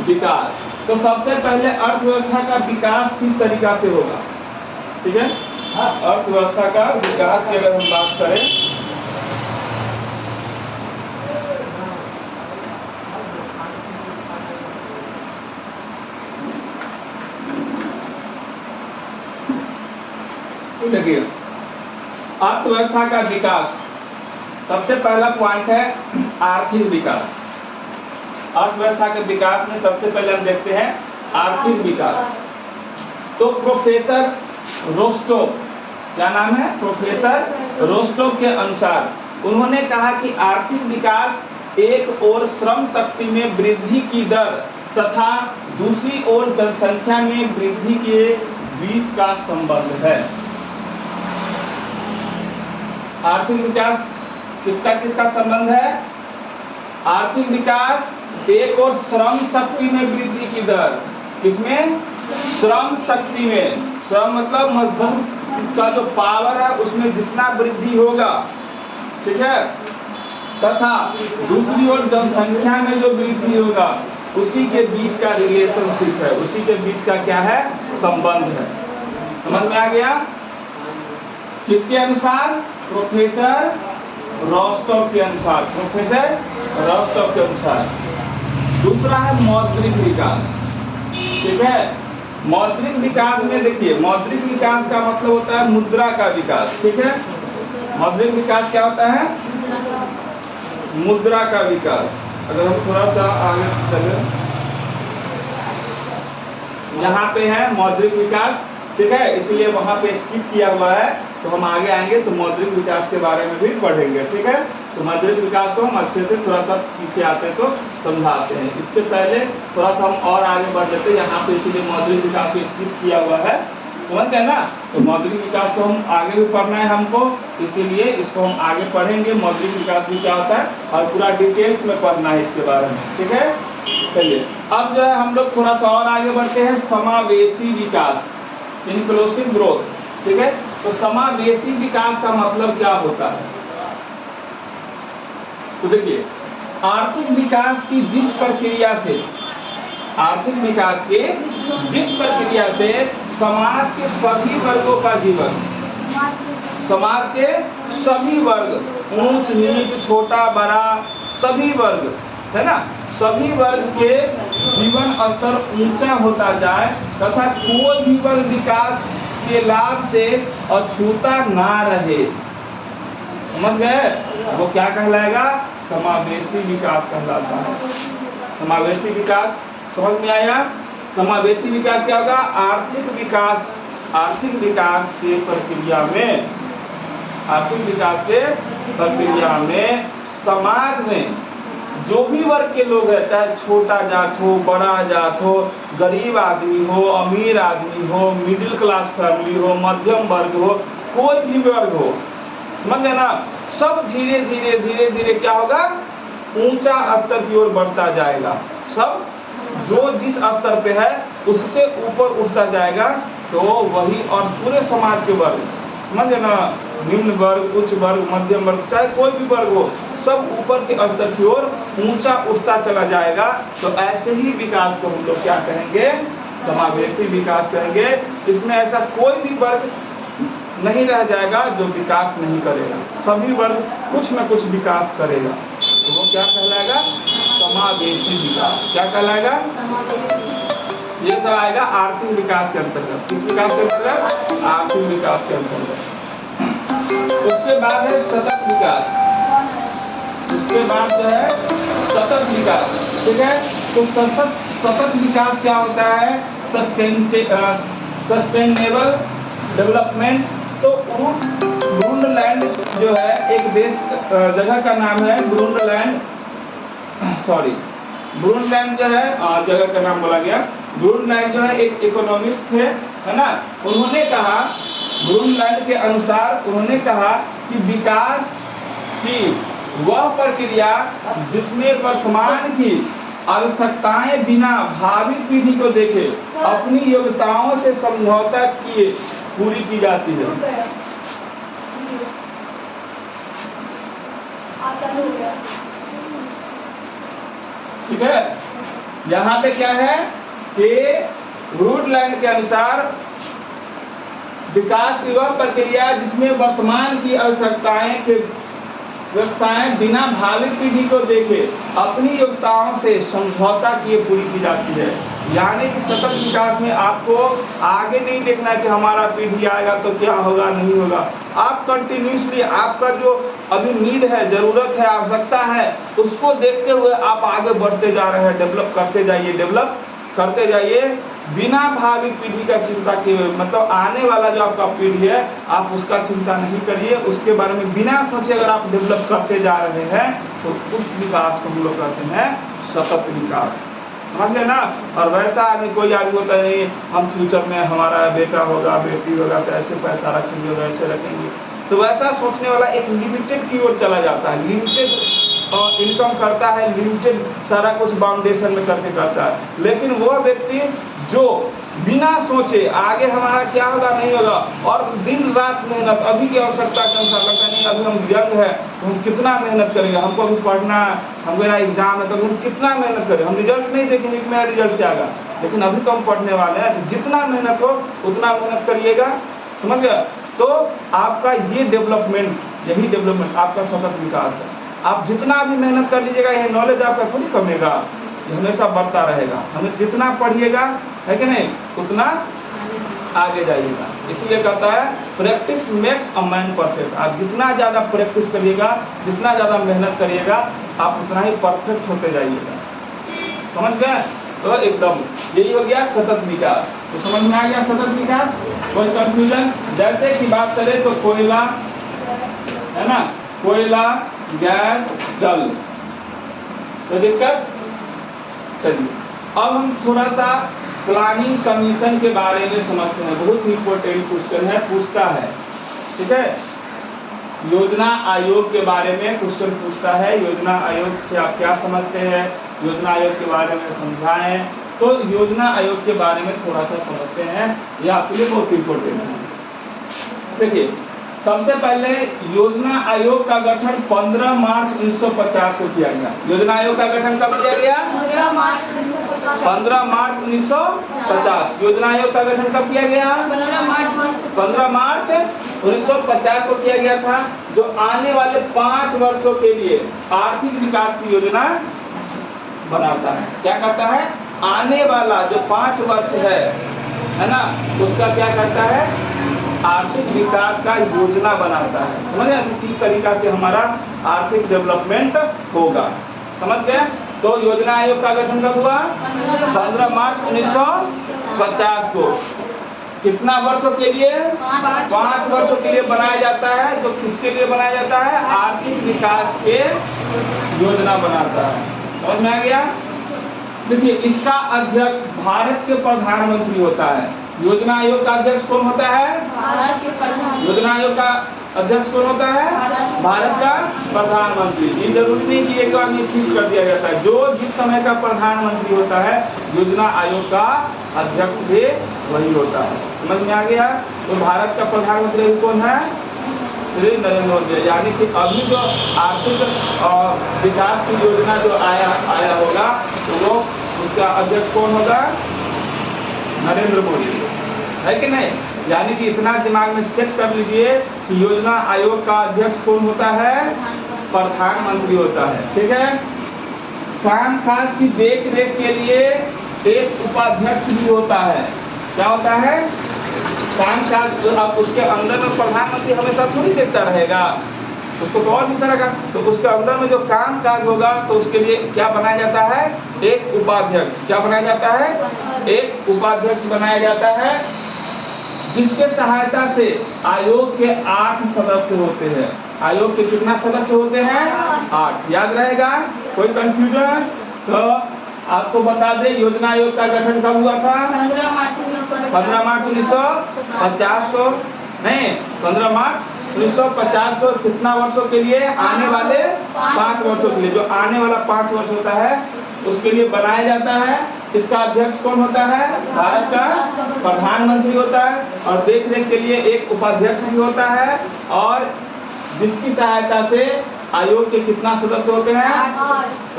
विकास, तो सबसे पहले अर्थव्यवस्था का विकास किस तरीका से होगा? ठीक है, अर्थव्यवस्था का विकास की अगर हम बात करें देखिए, अर्थव्यवस्था का विकास, सबसे पहला पॉइंट है आर्थिक विकास। अर्थव्यवस्था के विकास में सबसे पहले हम देखते हैं आर्थिक विकास। तो प्रोफेसर रोस्टोव, क्या नाम है, प्रोफेसर रोस्टोव के अनुसार उन्होंने कहा कि आर्थिक विकास एक ओर श्रम शक्ति में वृद्धि की दर तथा दूसरी ओर जनसंख्या में वृद्धि के बीच का संबंध है। आर्थिक विकास किसका किसका संबंध है? आर्थिक विकास एक और श्रम शक्ति में वृद्धि की दर, किसमें? श्रम शक्ति में। श्रम मतलब मजदूर का जो पावर है उसमें जितना वृद्धि होगा, ठीक है, तथा दूसरी ओर जनसंख्या में जो वृद्धि होगा उसी के बीच का रिलेशनशिप है, उसी के बीच का क्या है, संबंध है। समझ में आ गया? किसके अनुसार? प्रोफेसर रोस्टोव के अनुसार, प्रोफेसर रोस्टोव के अनुसार। दूसरा है मौद्रिक विकास, ठीक है। मौद्रिक विकास में देखिए, मौद्रिक विकास का मतलब होता है मुद्रा का विकास, ठीक है। मौद्रिक विकास क्या होता है? मुद्रा का विकास। अगर हम थोड़ा सा आगे चले, यहाँ पे है मौद्रिक विकास, ठीक है, इसलिए वहां पे स्किप किया हुआ है। तो हम आगे आएंगे तो मौद्रिक विकास के बारे में भी पढ़ेंगे, ठीक है। तो मौद्रिक विकास को हम अच्छे से थोड़ा सा पीछे आते तो समझाते हैं। इससे पहले थोड़ा सा हम और आगे बढ़ लेते, यहाँ पे इसीलिए मौद्रिक विकास को स्किप किया हुआ है, समझ गए ना। तो मौद्रिक विकास को हम आगे भी पढ़ना है हमको, इसीलिए इसको हम आगे पढ़ेंगे। मौद्रिक विकास भी क्या होता है और पूरा डिटेल्स में पढ़ना है इसके बारे में, ठीक है। चलिए अब जो है हम लोग थोड़ा सा और आगे बढ़ते हैं, समावेशी विकास, इंक्लूसिव ग्रोथ, ठीक है। तो समावेशी विकास का मतलब क्या होता है? तो देखिए, आर्थिक विकास की जिस प्रक्रिया से, आर्थिक विकास के जिस प्रक्रिया से समाज के सभी वर्गों का जीवन, समाज के सभी वर्ग, ऊंच नीच छोटा बड़ा सभी वर्ग, है ना, सभी वर्ग के जीवन स्तर ऊंचा होता जाए तथा कोई भी वर्ग विकास के लाभ से अछूता ना रहे, समझ गए? वो क्या कहलाएगा? समावेशी विकास कहलाता है। समावेशी विकास समझ में आया? समावेशी विकास क्या होगा? आर्थिक विकास, आर्थिक विकास के प्रक्रिया में, आर्थिक विकास के प्रक्रिया में समाज में जो भी वर्ग के लोग हैं, चाहे छोटा जात हो, बड़ा जात हो, गरीब आदमी हो, अमीर आदमी हो, मिडिल क्लास फैमिली हो, मध्यम वर्ग हो, कोई भी वर्ग हो, समझ गए ना, सब धीरे धीरे धीरे धीरे क्या होगा? ऊंचा स्तर की ओर बढ़ता जाएगा। सब जो जिस स्तर पे है उससे ऊपर उठता जाएगा। तो वही, और पूरे समाज के वर्ग, समझ गए ना, निम्न वर्ग, उच्च वर्ग, मध्यम वर्ग, चाहे कोई भी वर्ग हो, सब ऊपर के स्तर की ओर ऊंचा उठता चला जाएगा। तो ऐसे ही विकास को हम लोग क्या कहेंगे? समावेशी विकास कहेंगे। इसमें ऐसा कोई भी वर्ग नहीं रह जाएगा जो विकास नहीं करेगा, सभी वर्ग कुछ न कुछ विकास करेगा। तो वो क्या कहलाएगा? समावेशी विकास। क्या कहलाएगा? ये सब आएगा आर्थिक विकास के अंतर्गत। किस विकास के अंतर्गत? आर्थिक विकास के अंतर्गत। उसके बाद है सतत विकास। उसके बाद जो है सतत विकास, ठीक है। तो सतत विकास क्या होता है? Sustainable development. तो ब्रूंडलैंड जो है एक देश, जगह का नाम है ब्रूंडलैंड, सॉरी ब्रूंडलैंड जो है जगह का नाम बोला गया। ब्रूंडलैंड जो है एक इकोनॉमिस्ट थे, है ना। उन्होंने कहा, ब्रूंडलैंड के अनुसार उन्होंने कहा कि विकास की वह प्रक्रिया जिसमें वर्तमान की आवश्यकताएं बिना भावी पीढ़ी को देखे अपनी योग्यताओं से समझौता किए पूरी की जाती है। ठीक है, यहाँ पे क्या है कि ब्रूंडलैंड के अनुसार विकास की वह प्रक्रिया जिसमें वर्तमान की आवश्यकताएं के व्यवसाय बिना भावी पीढ़ी को देखे अपनी योग्यताओं से समझौता किए पूरी की जाती है। यानी कि सतत विकास में आपको आगे नहीं देखना है कि हमारा पीढ़ी आएगा तो क्या होगा नहीं होगा। आप कंटिन्यूसली आपका जो अभी नीड है, जरूरत है, आवश्यकता है, उसको देखते हुए आप आगे बढ़ते जा रहे हैं। डेवलप करते जाइए बिना भावी पीढ़ी का चिंता किए। मतलब आने वाला जो आपका पीढ़ी है आप उसका चिंता नहीं करिए, उसके बारे में बिना सोचे अगर आप डेवलप करते जा रहे हैं तो उस विकास को हम लोग कहते हैं सतत विकास। समझ गए ना। और वैसा आदमी कोई आदमी होता नहीं हम फ्यूचर में हमारा बेटा होगा बेटी होगा तो ऐसे पैसा रखेंगे वैसे रखेंगे, तो वैसा सोचने वाला एक लिमिटेड की ओर चला जाता है। लिमिटेड इनकम करता है, लिमिटेड सारा कुछ फाउंडेशन में करके करता है। लेकिन वह व्यक्ति जो बिना सोचे आगे हमारा क्या होगा नहीं होगा और दिन रात मेहनत, अभी की आवश्यकता के अनुसार लगता नहीं अभी हम यंग है तो हम कितना मेहनत करेंगे, हमको अभी पढ़ना है, मेरा एग्जाम है तो हम कितना मेहनत करें, हम रिजल्ट नहीं देखेंगे कि मेरा रिजल्ट क्या आएगा, लेकिन अभी तो हम पढ़ने वाले हैं, तो जितना मेहनत हो उतना मेहनत करिएगा। समझ गया। तो आपका ये डेवलपमेंट, यही डेवलपमेंट आपका सतत विकास है। आप जितना भी मेहनत कर लीजिएगा ये नॉलेज आपका थोड़ी कमेगा, ये हमेशा बढ़ता रहेगा। हमें जितना पढ़िएगा है कि नहीं उतना आगे जाइएगा। इसलिए कहता है practice makes a man perfect. आप जितना ज़्यादा प्रैक्टिस करिएगा, जितना ज़्यादा मेहनत करिएगा, आप उतना ही परफेक्ट होते जाइएगा। समझ गए। तो एकदम यही हो गया सतत विकास। तो समझ में आ गया सतत विकास। कोई कंफ्यूजन? जैसे कि बात करें तो कोयला है ना, कोयला, गैस, जल, तो दिक्कत। चलिए अब हम थोड़ा सा प्लानिंग कमीशन के बारे में समझते हैं। बहुत ही इंपॉर्टेंट क्वेश्चन है, पूछता है। ठीक है, योजना आयोग के बारे में क्वेश्चन पूछता है। योजना आयोग से आप क्या समझते हैं, योजना आयोग के बारे में समझाएं। तो योजना आयोग के बारे में थोड़ा सा समझते हैं, यह आपके लिए बहुत इंपॉर्टेंट है। देखिए सबसे पहले योजना आयोग का गठन 15 मार्च 1950 को किया गया। योजना आयोग का गठन कब किया गया? 15 मार्च 1950। योजना आयोग का गठन कब किया गया? 15 मार्च 1950 को किया गया था, जो आने वाले 5 वर्षों के लिए आर्थिक विकास की योजना बनाता है। क्या करता है? आने वाला जो 5 वर्ष है ना, उसका क्या करता है? आर्थिक विकास का योजना बनाता है। समझ गए किस तरीका से हमारा आर्थिक डेवलपमेंट होगा। समझ गए। तो योजना आयोग का गठन कब हुआ? 15 मार्च 1950 को। कितना वर्षों के लिए? 5 वर्षों के लिए बनाया जाता है। तो किसके लिए बनाया जाता है? आर्थिक विकास के योजना बनाता है। समझ में आ गया। देखिए इसका अध्यक्ष भारत के प्रधानमंत्री होता है। योजना आयोग का अध्यक्ष कौन होता है? भारत के प्रधानमंत्री। योजना आयोग का अध्यक्ष कौन होता है? भारत का प्रधानमंत्री। ये जरूरी नहीं कि एक बार ये फिक्स कर दिया जाता है। जो जिस समय का प्रधानमंत्री होता है योजना आयोग का अध्यक्ष भी वही होता है। समझ में आ गया। तो भारत का प्रधानमंत्री कौन है? श्री नरेंद्र मोदी। यानी कि अभी जो आर्थिक विकास की योजना जो आया होगा तो वो उसका अध्यक्ष कौन होगा? नरेंद्र मोदी, है कि नहीं। यानी कि इतना दिमाग में सेट कर लीजिए कि योजना आयोग का अध्यक्ष कौन होता है? प्रधानमंत्री होता है। ठीक है। कामकाज की देख रेख के लिए एक उपाध्यक्ष भी होता है। क्या होता है? कामकाज। अब उसके अंदर में प्रधानमंत्री हमेशा थोड़ी देखता रहेगा, उसको तो और भी तरह का, तो उसके अंदर में जो काम काज होगा तो उसके लिए क्या बनाया जाता है? एक उपाध्यक्ष। क्या बनाया जाता है? एक उपाध्यक्ष बनाया जाता है, जिसके सहायता से आयोग के 8 सदस्य होते हैं। आयोग के कितना सदस्य होते हैं? 8। याद रहेगा। कोई कंफ्यूजन? तो आपको बता दें योजना आयोग का गठन कब हुआ था? 15 मार्च 1950 को। नहीं, 15 मार्च 1950 को। कितना वर्षों के लिए? आने वाले 5 वर्षों के लिए। जो आने वाला 5 वर्ष होता है उसके लिए बनाया जाता है। इसका अध्यक्ष कौन होता है? भारत का प्रधानमंत्री होता है। और देख रेख के लिए एक उपाध्यक्ष भी होता है, और जिसकी सहायता से आयोग के कितना सदस्य होते हैं?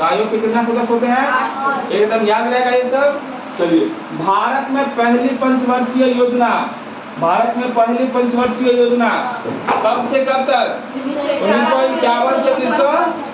आयोग के कितना सदस्य होते हैं? एकदम याद रहेगा ये सब। चलिए भारत में पहली पंचवर्षीय योजना, भारत में पहली पंचवर्षीय योजना कब से कब तक? 1951 से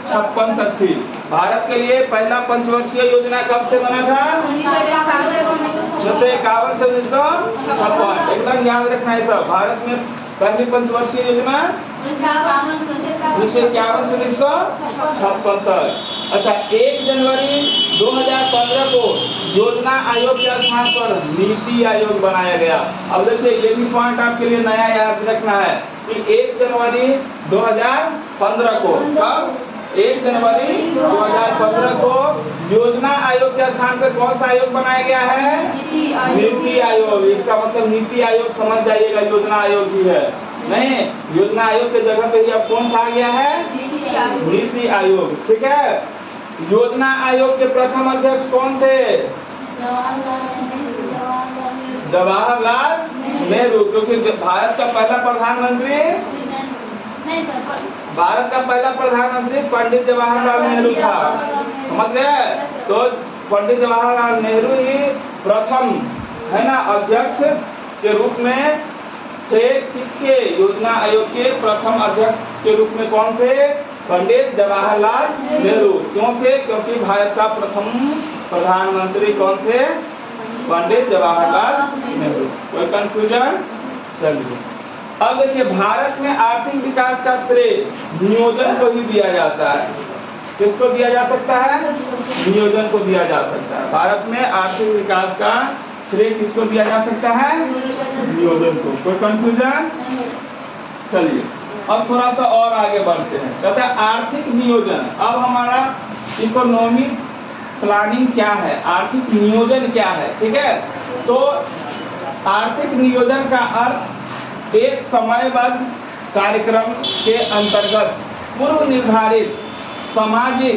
1956 तक थी। भारत के लिए पहला पंचवर्षीय योजना कब से बना था? 1951 से 1956। एकदम याद रखना है सब। भारत में पहली पंचवर्षीय योजना 1951 से 1956 तक। अच्छा, 1 जनवरी 2015 को योजना आयोग के स्थान पर नीति आयोग बनाया गया। अब देखिए, ये भी पॉइंट आपके लिए नया याद रखना है कि 1 जनवरी 2015 को, कब? 1 जनवरी 2015 को योजना आयोग के स्थान पर कौन सा आयोग बनाया गया है? नीति आयोग। इसका मतलब नीति आयोग समझ जाइएगा, योजना आयोग ही है नहीं। योजना आयोग के जगह पे अब कौन सा आ गया है? नीति आयोग। ठीक है। योजना आयोग के प्रथम अध्यक्ष कौन थे? जवाहरलाल नेहरू। क्योंकि भारत का पहला प्रधानमंत्री पंडित जवाहरलाल नेहरू था। समझ गए? तो पंडित जवाहरलाल नेहरू ही प्रथम, है ना, अध्यक्ष के रूप में थे। किसके? योजना आयोग के प्रथम अध्यक्ष के रूप में कौन थे? पंडित जवाहरलाल नेहरू। क्यों थे? क्योंकि भारत का प्रथम प्रधानमंत्री कौन थे? पंडित जवाहरलाल नेहरू। कोई कंफ्यूजन? चलिए, अब देखिए, भारत में आर्थिक विकास का श्रेय नियोजन को ही दिया जाता है। किसको दिया जा सकता है? नियोजन को दिया जा सकता है। भारत में आर्थिक विकास का श्रेय किसको दिया जा सकता है? नियोजन को। कोई कंफ्यूजन? चलिए, अब थोड़ा सा और आगे बढ़ते हैं। कहते हैं आर्थिक नियोजन। अब हमारा इकोनॉमिक प्लानिंग क्या है, आर्थिक नियोजन क्या है? ठीक है। तो आर्थिक नियोजन का अर्थ एक समयबद्ध कार्यक्रम के अंतर्गत पूर्व निर्धारित सामाजिक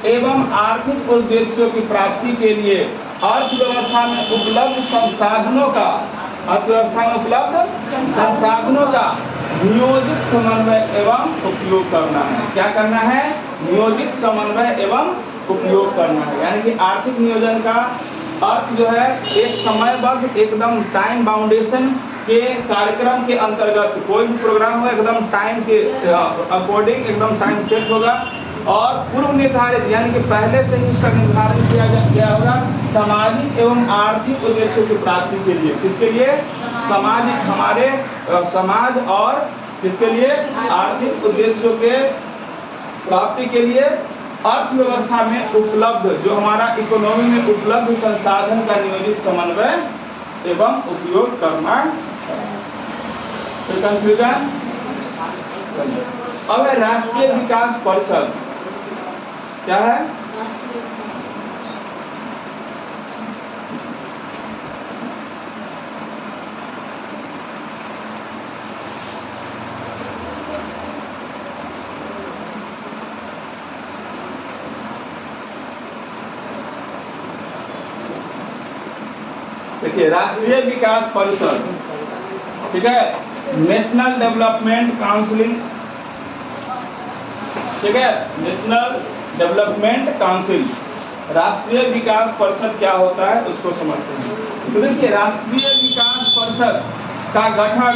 एवं आर्थिक उद्देश्यों की प्राप्ति के लिए अर्थव्यवस्था में उपलब्ध संसाधनों का नियोजित समन्वय एवं उपयोग करना है। क्या करना है? नियोजित समन्वय एवं उपयोग करना है। यानी कि आर्थिक नियोजन का अर्थ जो है एक समयबद्ध, एकदम टाइम बाउंडेशन के कार्यक्रम के अंतर्गत कोई भी प्रोग्राम हो एकदम टाइम के अकॉर्डिंग एकदम टाइम सेट होगा और पूर्व निर्धारित, यानी कि पहले से ही इसका निर्धारण किया गया होगा सामाजिक एवं आर्थिक उद्देश्यों की प्राप्ति के लिए। किसके लिए? सामाजिक, हमारे समाज, और किसके लिए? आर्थिक उद्देश्यों के प्राप्ति के लिए अर्थव्यवस्था में उपलब्ध, जो हमारा इकोनॉमी में उपलब्ध संसाधन का नियोजित समन्वय एवं उपयोग करना। तो कंफ्यूजन? अब है राष्ट्रीय विकास परिषद। क्या है? देखिए, राष्ट्रीय विकास परिषद, ठीक है, नेशनल डेवलपमेंट काउंसिलिंग, ठीक है, नेशनल डेवलपमेंट काउंसिल। राष्ट्रीय विकास परिषद क्या होता है उसको समझते हैं। तो देखिए, राष्ट्रीय विकास परिषद का गठन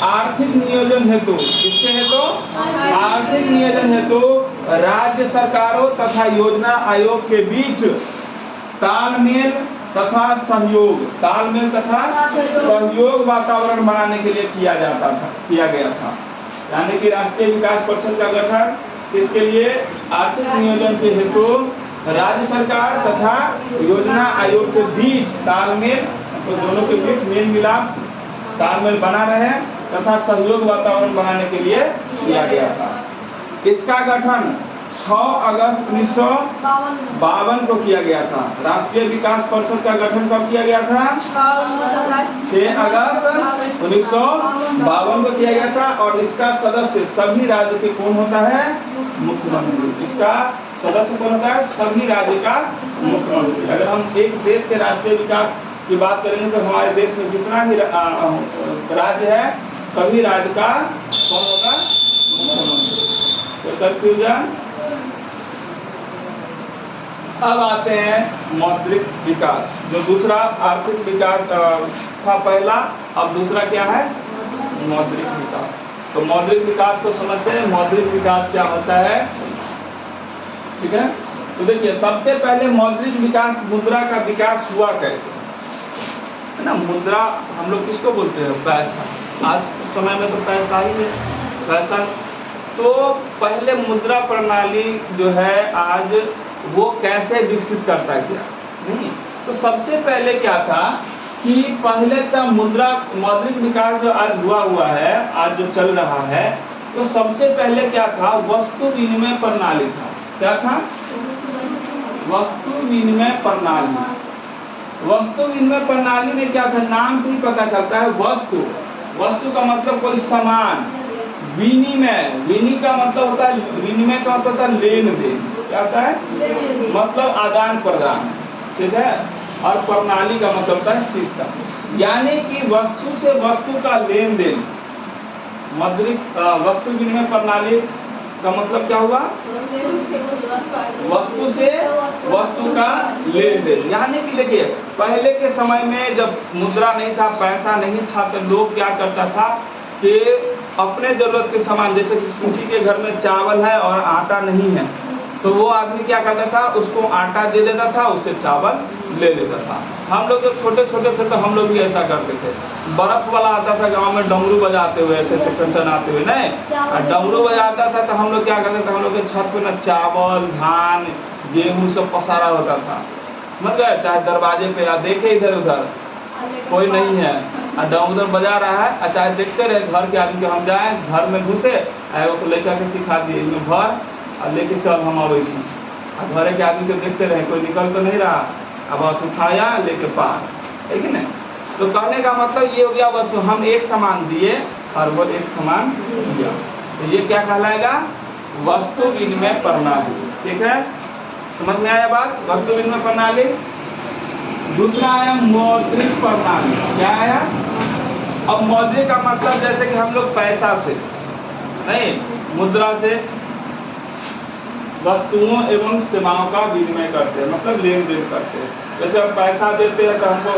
आर्थिक नियोजन हेतु, किसके हेतु? आर्थिक नियोजन हेतु राज्य सरकारों तथा योजना आयोग के बीच तालमेल तथा सहयोग वातावरण बनाने के लिए किया गया था। यानी कि राष्ट्रीय विकास परिषद का गठन किसके लिए? आर्थिक नियोजन के हेतु राज्य सरकार तथा योजना आयोग के बीच तालमेल, तो दोनों के बीच मेल मिलाप, तालमेल बना रहे तथा सहयोग वातावरण बनाने के लिए किया गया था। इसका गठन 6 अगस्त 1952 को किया गया था। राष्ट्रीय विकास परिषद का गठन कब किया गया था? 6 अगस्त 1952 को किया गया था। और इसका सदस्य सभी राज्य के कौन होता है? मुख्यमंत्री। इसका सदस्य कौन होता है? सभी राज्य का मुख्यमंत्री। अगर हम एक देश के राष्ट्रीय विकास की बात करेंगे तो हमारे देश में जितना ही राज्य है, सभी राज्य का कौन होगा? मुख्यमंत्री। तो कंफ्यूजन? अब आते हैं मौद्रिक विकास, जो दूसरा आर्थिक विकास था पहला, अब दूसरा क्या है? मौद्रिक विकास। तो मौद्रिक विकास को समझते हैं। मौद्रिक विकास क्या होता है? ठीक है। तो देखिए सबसे पहले मौद्रिक विकास, मुद्रा का विकास हुआ कैसे, है ना। मुद्रा हम लोग किसको बोलते हैं, पैसा। आज समय में तो पैसा ही है, पैसा। तो पहले मुद्रा प्रणाली जो है आज वो कैसे विकसित करता गया, नहीं। तो सबसे पहले क्या था कि पहले का मुद्रा मौद्रिक विकास जो आज हुआ है, आज जो चल रहा है, तो सबसे पहले क्या था, वस्तु विनिमय प्रणाली था। क्या था, वस्तु विनिमय प्रणाली। वस्तु विनिमय प्रणाली में क्या था, नाम से ही पता चलता है, वस्तु, वस्तु का मतलब कोई सामान, विनिमय, विनि का मतलब होता है, विनिमय का मतलब होता है लेन देन। क्या होता है, मतलब आदान प्रदान, ठीक है। और प्रणाली का मतलब होता है सिस्टम, यानी कि वस्तु से वस्तु का लेन देन। मौद्रिक वस्तु विनिमय प्रणाली का मतलब क्या हुआ, वस्तु से वस्तु का लेन देन। यानी कि देखिए पहले के समय में जब मुद्रा नहीं था, पैसा नहीं था, तो लोग क्या करता था कि अपने जरूरत के सामान, जैसे किसी के घर में चावल है और आटा नहीं है, तो वो आदमी क्या करता था, उसको आटा दे देता था, उससे चावल ले लेता था। हम लोग जब छोटे छोटे थे तो हम लोग भी ऐसा करते थे। बर्फ वाला आता था गांव में डमरू बजाते हुए, ऐसे टन आते हुए, नहीं, और डमरू बजाता था तो हम लोग क्या करते थे, हम लोग के छत पे ना चावल, धान, गेहूँ सब पसारा होता था, मतलब चाहे दरवाजे पे या देखे इधर उधर कोई नहीं है, उधर बजा रहा है, चाहे देखते रहे घर के आदमी के, हम जाए घर में घुसे, तो लड़का के सिखा दिए इनमें भर और लेके चल हम अवैसी, घर के आदमी को देखते रहे कोई निकल तो नहीं रहा, अब बस उठाया लेके पार, है कि नहीं। तो कहने का मतलब ये हो गया, वस्तु हम एक सामान दिए और वो एक सामान दिया, तो ये क्या कहलाएगा, वस्तु विनिमय प्रणाली, ठीक है। समझ में आया बात, वस्तु विनिमय प्रणाली। दूसरा आया मौद्रिक प्रणाली। क्या आया, अब मौद्रिक का मतलब जैसे कि हम लोग पैसा से नहीं, मुद्रा से वस्तुओं एवं सेवाओं का विनिमय करते हैं, मतलब लेन देन करते हैं। जैसे हम पैसा देते हैं तो हमको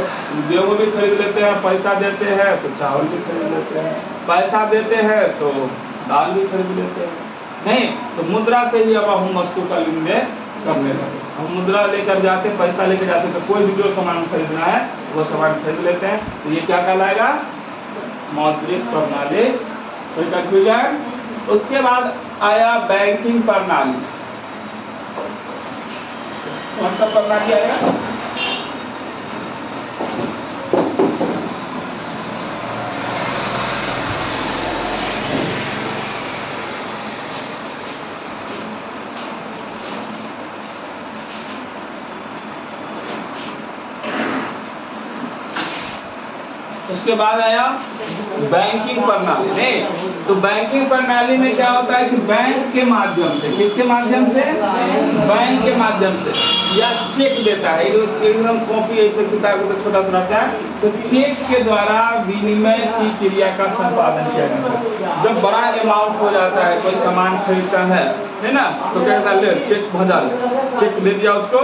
गेहूँ भी खरीद लेते हैं, पैसा देते हैं तो चावल भी खरीद लेते हैं, पैसा देते हैं तो दाल भी खरीद लेते हैं, नहीं। तो मुद्रा से ही अब हम वस्तु का लेन देन करने लगे। हम मुद्रा लेकर जाते, पैसा लेकर जाते, तो कोई भी जो सामान खरीदना है वो सामान खरीद लेते हैं, तो ये क्या कहलाएगा, मौद्रिक प्रणाली। कोई कंफ्यूजन। उसके बाद आया बैंकिंग प्रणाली। कौन सा प्रणाली आएगा, उसके बाद आया बैंकिंग प्रणाली। नहीं, तो बैंकिंग प्रणाली में क्या होता है कि बैंक के माध्यम से, किसके माध्यम से, बैंक के माध्यम से, या चेक देता है, एकदम कॉपी ऐसे किताब से छोटा सा रहता है, तो चेक के द्वारा विनिमय की क्रिया का संपादन किया जाता है। जब बड़ा अमाउंट हो जाता है, कोई सामान खरीदता है ना, तो क्या कहता है, ले चेक भजा ले, चेक दे दिया उसको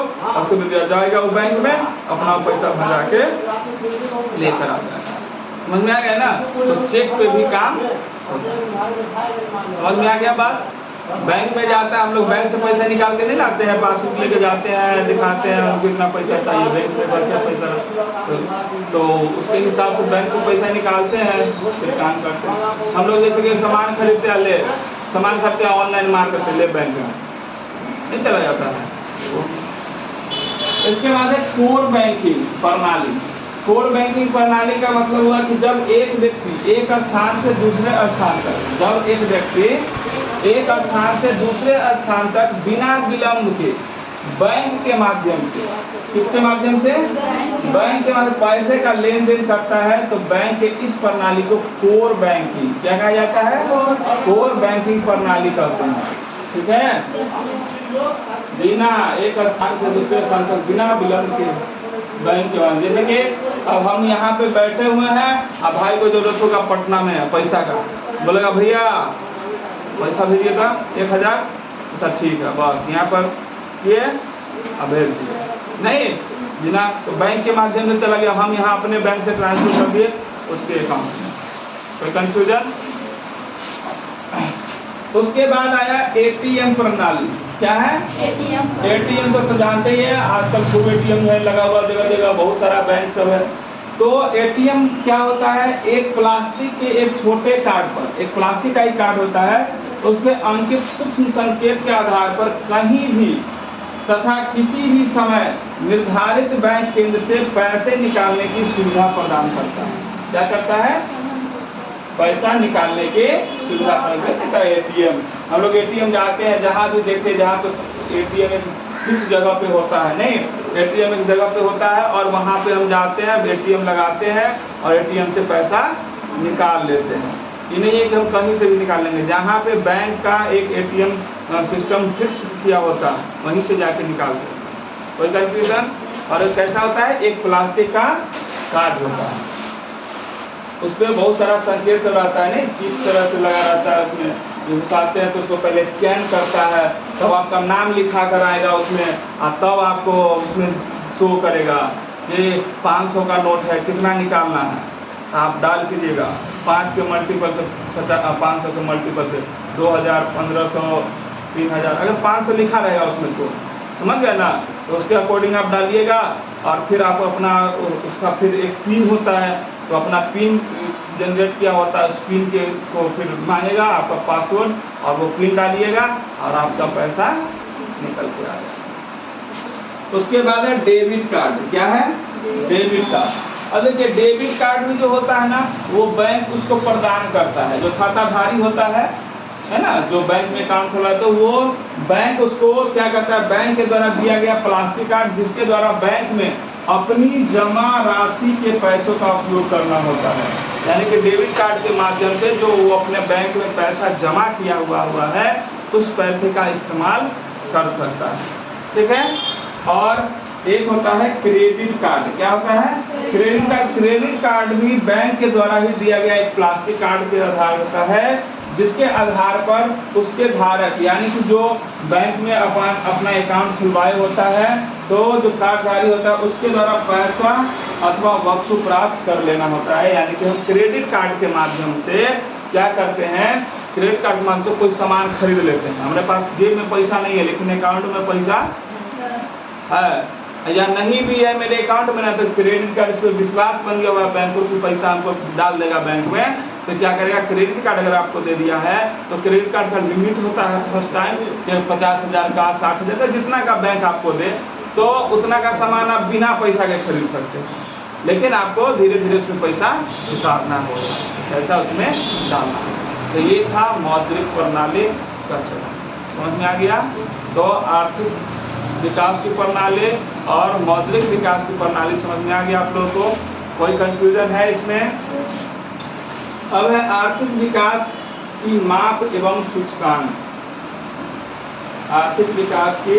दे दिया जाएगा, वो बैंक में अपना पैसा भजा के लेकर आ जाएगा। समझ में आ गया ना, तो चेक पे भी काम, समझ में आ गया बात। बैंक में जाता है, हम लोग बैंक से पैसा निकाल के नहीं लाते हैं, पासबुक लेके जाते हैं, दिखाते हैं हमको इतना पैसा चाहिए, बैंक में क्या पैसा, तो उसके हिसाब से बैंक से पैसा निकालते हैं, फिर काम करते हैं। हम लोग जैसे कि सामान खरीदते हैं, ले सामान खरीदते हैं, ऑनलाइन मार करते ले बैंक में नहीं चला जाता है। इसके बाद है कोर बैंकिंग प्रणाली। कोर बैंकिंग प्रणाली का मतलब हुआ कि जब एक व्यक्ति एक स्थान से दूसरे स्थान तक, जब एक व्यक्ति एक स्थान से दूसरे स्थान तक बिना विलंब के बैंक के माध्यम से, किसके माध्यम से, बैंक के माध्यम पैसे का लेन देन करता है, तो बैंक के इस प्रणाली को कोर बैंकिंग क्या कहा जाता है, कोर बैंकिंग प्रणाली कहते हैं, ठीक है। बिना एक स्थान से दूसरे स्थान तक बिना विलंब के बैंक के, जैसे कि अब हम यहाँ पे बैठे हुए हैं, अब भाई को जरूरत होगा पटना में पैसा का, बोलेगा भैया पैसा भेजिएगा 1000, अच्छा ठीक है, बस यहाँ पर ये अब भेज दिए, नहीं बिना, तो बैंक के माध्यम से चला गया, हम यहाँ अपने बैंक से ट्रांसफर कर दिए उसके अकाउंट में। कोई कंफ्यूजन। उसके बाद आया एटीएम प्रणाली। क्या है? एटीएम तो जानते ही है, आजकल खूब एटीएम है लगा हुआ जगह जगह, बहुत सारा बैंक सब है। तो एटीएम क्या होता है? एक प्लास्टिक के एक छोटे कार्ड पर, एक प्लास्टिक का ही कार्ड होता है, उसमें अंकित सूक्ष्म संकेत के आधार पर कहीं भी तथा किसी भी समय निर्धारित बैंक केंद्र से पैसे निकालने की सुविधा प्रदान करता है। क्या करता है? पैसा निकालने के सुविधा प्रदान करता है एटीएम। हम लोग एटीएम जाते हैं, जहाँ भी देखते हैं जहाँ पे एटीएम किस जगह पे होता है, नहीं एटीएम एक जगह पे होता है और वहाँ पे हम जाते हैं, एटीएम लगाते हैं और एटीएम से पैसा निकाल लेते हैं। ये नहीं है कि हम कहीं से भी निकाल लेंगे, जहाँ पे बैंक का एक एटीएम सिस्टम फिक्स किया होता है वहीं से जाके निकालते हैं। कोई कंफ्यूजन? और कैसा होता है? एक प्लास्टिक का कार्ड होता है, उसमें बहुत सारा संकेत रहता है, नहीं चिप तरह से लगा रहता है, उसमें घुसाते हैं तो उसको पहले स्कैन करता है, तब आपका नाम लिखा कर आएगा उसमें, और तब आपको उसमें शो करेगा ये 500 का नोट है, कितना निकालना है आप डाल कीजिएगा। 5 के मल्टीपल से 500 के मल्टीपल से 2000, 1500, 3000, अगर 500 लिखा रहेगा उसमें तो समझ गए ना, तो उसके अकॉर्डिंग आप डालिएगा और फिर आप अपना उसका फिर एक पिन होता है, तो अपना पिन जनरेट किया होता है, उस पिन के को फिर मांगेगा आपका पासवर्ड और वो पिन डालिएगा और आपका पैसा निकल के आएगा। उसके बाद है डेबिट कार्ड। क्या है? Debit card. अब देखिए डेबिट कार्ड में जो होता है ना, वो बैंक उसको प्रदान करता है, जो खाताधारी होता है ना, जो बैंक में अकाउंट खोला है, तो वो बैंक उसको क्या करता है? बैंक के द्वारा दिया गया प्लास्टिक कार्ड, जिसके द्वारा बैंक में अपनी जमा राशि के पैसों का उपयोग करना होता है। यानी कि डेबिट कार्ड के माध्यम से जो वो अपने बैंक में पैसा जमा किया हुआ है, उस पैसे का इस्तेमाल कर सकता है। ठीक है। और एक होता है क्रेडिट कार्ड। क्या होता है? Credit card. क्रेडिट कार्ड भी बैंक के द्वारा ही दिया गया एक प्लास्टिक कार्ड के आधार होता है, जिसके आधार पर उसके धारक यानी कि जो बैंक में अपना अकाउंट खुलवाए होता है, तो जो कार्डधारी होता है उसके द्वारा पैसा अथवा वस्तु प्राप्त कर लेना होता है। यानी कि हम क्रेडिट कार्ड के माध्यम से क्या करते हैं? क्रेडिट कार्ड के माध्यम से कोई सामान खरीद लेते हैं। हमारे पास जेब में पैसा नहीं है लेकिन अकाउंट में पैसा है, या नहीं भी है मेरे अकाउंट में ना, तो क्रेडिट कार्ड पे विश्वास बन गया हुआ बैंकों की पैसा हमको डाल देगा बैंक में, तो क्या करेगा? क्रेडिट कार्ड अगर आपको दे दिया है तो क्रेडिट कार्ड का लिमिट होता है फर्स्ट टाइम 50,000 का, 60,000 का, जितना का बैंक आपको दे, तो उतना का सामान आप बिना पैसा के खरीद सकते हैं। लेकिन आपको धीरे धीरे उसमें पैसा उतारना होगा, पैसा उसमें डालना है। तो ये था मौद्रिक प्रणाली का चलन। समझ में आ गया? तो आर्थिक विकास की प्रणाली और मौद्रिक विकास की प्रणाली समझ में आ गया आप लोगों को? कोई कंफ्यूजन है इसमें? अब है आर्थिक विकास की माप एवं सूचकांक। आर्थिक विकास की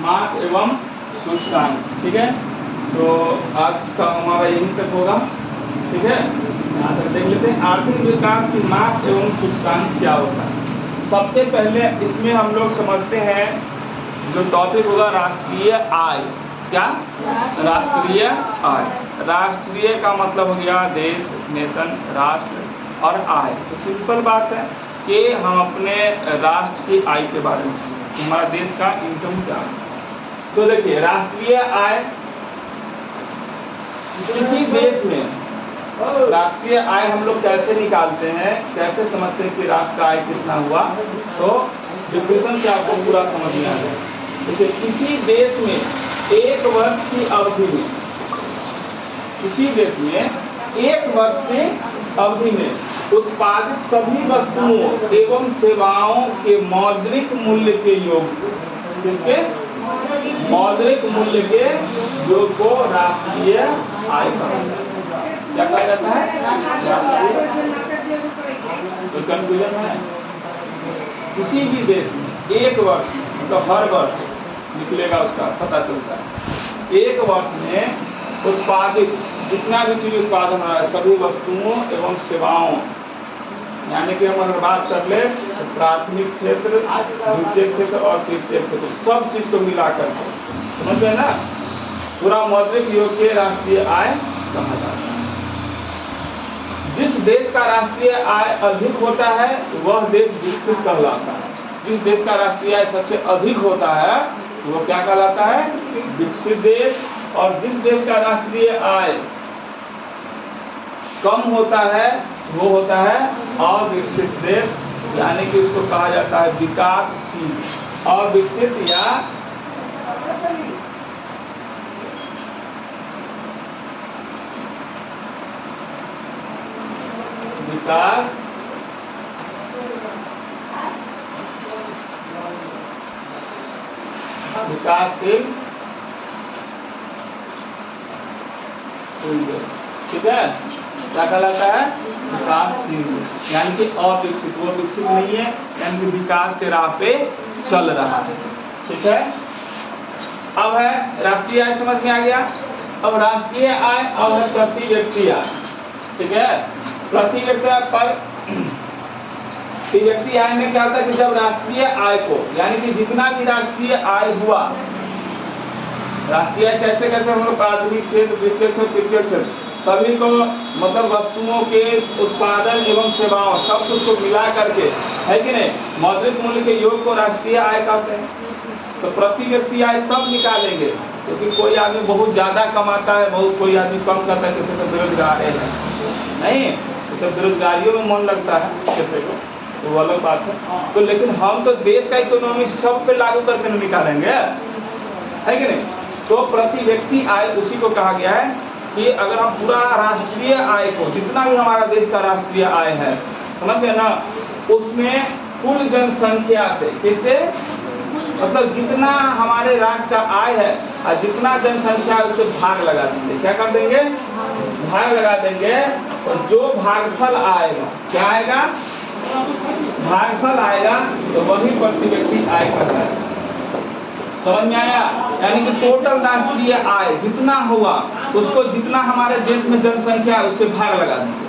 माप एवं सूचकांक। ठीक है, तो आज का हमारा यहीं तक होगा। ठीक है, यहाँ तक देख लेते हैं आर्थिक विकास की माप एवं सूचकांक क्या होता है। सबसे पहले इसमें हम लोग समझते हैं जो टॉपिक होगा राष्ट्रीय आय। क्या? राष्ट्रीय आय। राष्ट्रीय का मतलब हो गया देश, नेशन, राष्ट्र, और आय। तो सिंपल बात है कि हम अपने राष्ट्र की आय के बारे में सोचें, हमारा देश का इनकम क्या है। तो देखिए राष्ट्रीय आय, किसी देश में राष्ट्रीय आय हम लोग कैसे निकालते हैं, कैसे समझते हैं कि राष्ट्रीय आय कितना हुआ, तो डिफिनेशन से आपको पूरा समझ में आ जाए। देखिए किसी देश में एक वर्ष की अवधि में, किसी देश में एक वर्ष की अवधि में उत्पादित सभी वस्तुओं एवं सेवाओं के मौद्रिक मूल्य के योग, किसके? मौद्रिक मूल्य के योग को राष्ट्रीय आय कहा जाता है। क्या कहा जाता है? तो कंफ्यूजन है? किसी भी देश में एक वर्ष मतलब हर वर्ष निकलेगा उसका पता चलता है। एक वर्ष में उत्पादित जितना भी चीज उत्पादन हो रहा है सभी वस्तुओं एवं सेवाओं, यानी कि हम अगर बात कर ले तो प्राथमिक क्षेत्र, द्वितीय क्षेत्र और तृतीय क्षेत्र, सब चीज को मिलाकर समझ गए ना, पूरा मौद्रिक योग के राष्ट्रीय आय कहा जाता है। जिस देश का राष्ट्रीय आय अधिक होता है वह देश विकसित कहलाता है। जिस देश का राष्ट्रीय आय सबसे अधिक होता है वो क्या कहलाता है? विकसित देश। और जिस देश का राष्ट्रीय आय कम होता है वो होता है अविकसित देश, यानी कि उसको कहा जाता है विकासशील। अविकसित या विकासशील, ठीक है। क्या कहलाता है? विकासशील, यानी कि अविकसित, वो विकसित नहीं है, यानी कि विकास के राह पे चल रहा है, ठीक है। अब है राष्ट्रीय आय, समझ में आ गया। अब राष्ट्रीय आय अब है प्रति व्यक्ति आय, ठीक है। प्रति व्यक्ति आय पर व्यक्ति आय में क्या होता है कि जब राष्ट्रीय आय को, यानी कि जितना भी राष्ट्रीय आय हुआ, राष्ट्रीय आय कैसे कैसे हम लोग प्राथमिक क्षेत्र, द्वितीय क्षेत्र, तृतीय क्षेत्र सभी को, मतलब वस्तुओं के उत्पादन एवं सेवाओं सब कुछ को मिला करके, है कि नहीं, मौद्रिक मूल्य के योग को राष्ट्रीय आय कहते हैं। तो प्रति व्यक्ति आय तब निकालेंगे क्योंकि कोई आदमी बहुत ज्यादा कमाता है, बहुत कोई आदमी कम करता है, जैसे बेरोजगार है नहीं, तो बेरोजगारियों में मन लगता है जैसे को, तो वो अलग बात है। तो लेकिन हम तो देश का इकोनॉमी सब पे लागू करके निकालेंगे, है कि नहीं। तो प्रति व्यक्ति आय उसी को कहा गया है कि अगर हम पूरा राष्ट्रीय आय को, जितना भी हमारा देश का राष्ट्रीय आय है, समझ गए ना, उसमें कुल जनसंख्या से, किससे, मतलब जितना हमारे राष्ट्र का आय है और जितना जनसंख्या है उससे भाग लगा देंगे। क्या कर देंगे? भाग लगा देंगे। और जो भागफल आएगा, क्या आएगा? भागफल आएगा, तो वही प्रति व्यक्ति आय कहता है। समझ में आया? यानी कि टोटल राष्ट्रीय आय जितना हुआ उसको, जितना हमारे देश में जनसंख्या है उससे भाग लगा देंगे,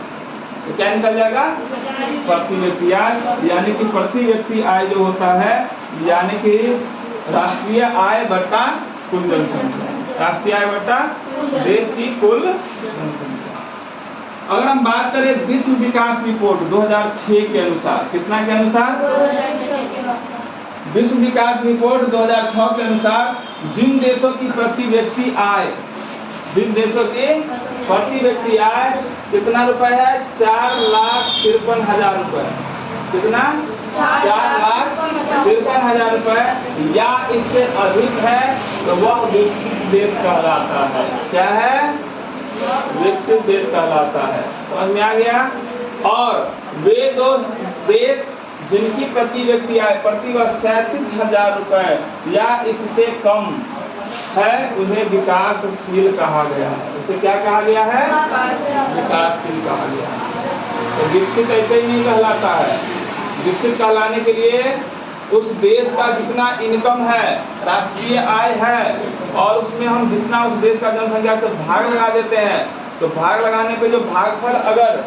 तो क्या निकल जाएगा? प्रति व्यक्ति आय। यानी कि प्रति व्यक्ति आय जो होता है, यानी कि राष्ट्रीय आय बटा कुल जनसंख्या, राष्ट्रीय आय बटा देश की कुल जनसंख्या। अगर हम बात करें विश्व विकास रिपोर्ट 2006 के अनुसार, कितना के अनुसार? विश्व विकास रिपोर्ट 2006 के अनुसार जिन देशों की प्रति व्यक्ति आय, जिन देशों की प्रति व्यक्ति आय कितना रुपए है? 4,53,000 रुपए। कितना? 4,53,000 रुपए या इससे अधिक है तो वह विकसित देश कहलाता है। क्या है? विकसित देश कहलाता है। समझ में आ गया? और वे दो देश जिनकी प्रति व्यक्ति आय प्रति वर्ष 37,000 रुपए या इससे कम है उन्हें विकासशील कहा गया है। उसे क्या कहा गया है? विकासशील कहा गया है। तो विकसित ऐसे ही नहीं कहलाता है। विकसित कहलाने के लिए उस देश का जितना इनकम है, राष्ट्रीय आय है, और उसमें हम जितना उस देश का जनसंख्या से भाग लगा देते हैं, तो भाग लगाने पे जो भागफल अगर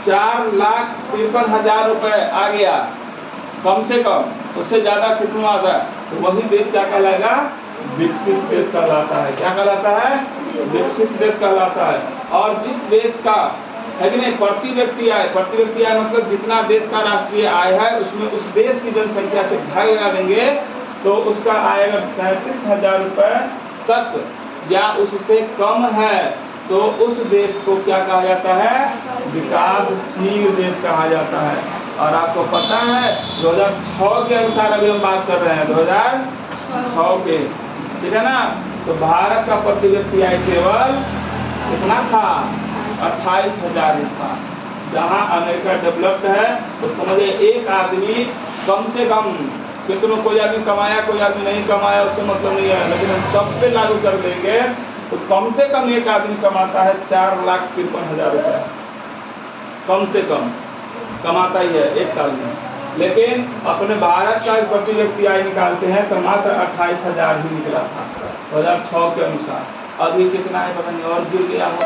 4,53,000 रुपए आ गया कम से कम, उससे ज्यादा कितना आता है, तो वही देश क्या कहलाएगा? विकसित देश कहलाता है। क्या कहलाता है? विकसित देश कहलाता है। और जिस देश का, है कि नहीं, प्रति व्यक्ति आय मतलब जितना देश का राष्ट्रीय आय है उसमें उस देश की जनसंख्या से भाग लगा देंगे, तो उसका आय अगर 37,000 रुपए तक या उससे कम है तो उस देश को क्या कहा जाता है? विकासशील देश कहा जाता है। और आपको पता है 2006 के अनुसार अभी हम बात कर रहे हैं, 2006 के, ठीक है ना। तो भारत का प्रति व्यक्ति आय केवल कितना था? 28,000 था। जहाँ अमेरिका डेवलप्ड है तो समझिए एक आदमी कम से कम, कितनों, कोई आदमी कमाया कोई आदमी नहीं कमाया उससे मतलब नहीं है, लेकिन हम सब पे लागू कर देंगे तो कम से कम एक आदमी कमाता है 4,53,000 रुपए, कम से कम कमाता ही है एक साल में। लेकिन अपने भारत का प्रति व्यक्ति आय निकालते हैं तो मात्र 28,000 ही निकला था 2006 के अनुसार। अभी कितना है पता नहीं, और गिर गया हो,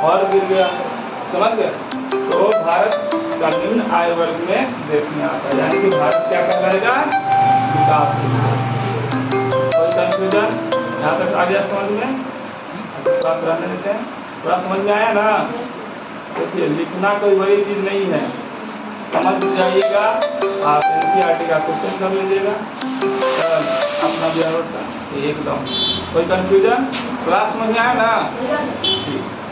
और गिर गया, समझ गए। तो भारत का निम्न आय वर्ग में देश में आता है, यानी कि भारत क्या कहलाएगा? विकासशील। कोई कंफ्यूजन यहाँ तक आ गया समझ में? थोड़ा रहने देते हैं, थोड़ा समझ में आया ना? देखिए लिखना कोई बड़ी चीज़ नहीं है, समझ जाइएगा। आप NCERT का क्वेश्चन कर लीजिएगा अपना व्यवहार का एकदम। कोई कंफ्यूजन? क्लास समझ में आया ना? ठीक।